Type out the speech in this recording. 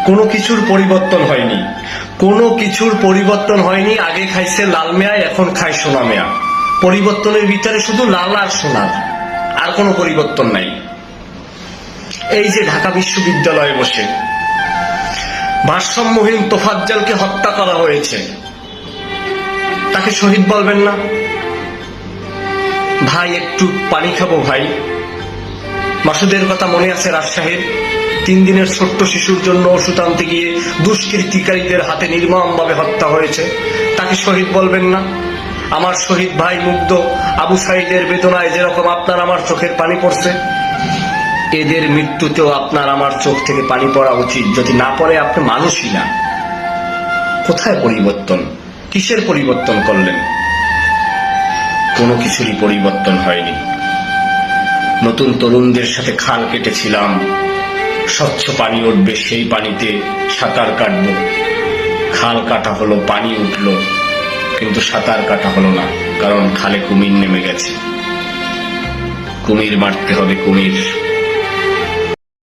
কোনো কিছুর পরিবর্তন হয়নি, কোনো কিছুর পরিবর্তন হয়নি। আগে খাইছে লাল মেয়া, এখন খায় সোনা মেয়া। পরিবর্তনের ভিতরে শুধু লাল আর সোনার, আর কোনো পরিবর্তন নাই। এই যে ঢাকা বিশ্ববিদ্যালয়ে বসে ভারসাম্যহীন তোফাজ্জলকে হত্যা করা হয়েছে, তাকে শহীদ বলবেন না? ভাই একটু পানি খাবো ভাই। মাসুদের কথা মনে আছে? রাজশাহীর 3 দিনের ছোট্ট শিশুর জন্য ওষুধ আনতে গিয়ে দুষ্কৃতিকারীদের হাতে নির্মমভাবে হত্যা হয়েছে, তাকে শহীদ বলবেন না? আমার শহীদ ভাই মুগ্ধ আবু সাঈদের বেদনায় যেরকম আপনার আমার চোখের পানি পড়ছে, এদের মৃত্যুতেও আপনার আমার চোখ থেকে পানি পড়া উচিত। যদি না পড়ে আপনি মানুষই না। কোথায় পরিবর্তন? কিসের পরিবর্তন করলেন? কোনো কিছুরই পরিবর্তন হয়নি। নতুন তরুণদের সাথে খাল কেটেছিলাম, স্বচ্ছ পানি উঠবে সেই পানিতে সাঁতার কাটবো। খাল কাটা হলো, পানি উঠলো, কিন্তু সাঁতার কাটা হলো না, কারণ খালে কুমির নেমে গেছে। কুমির মারতে হবে কুমির।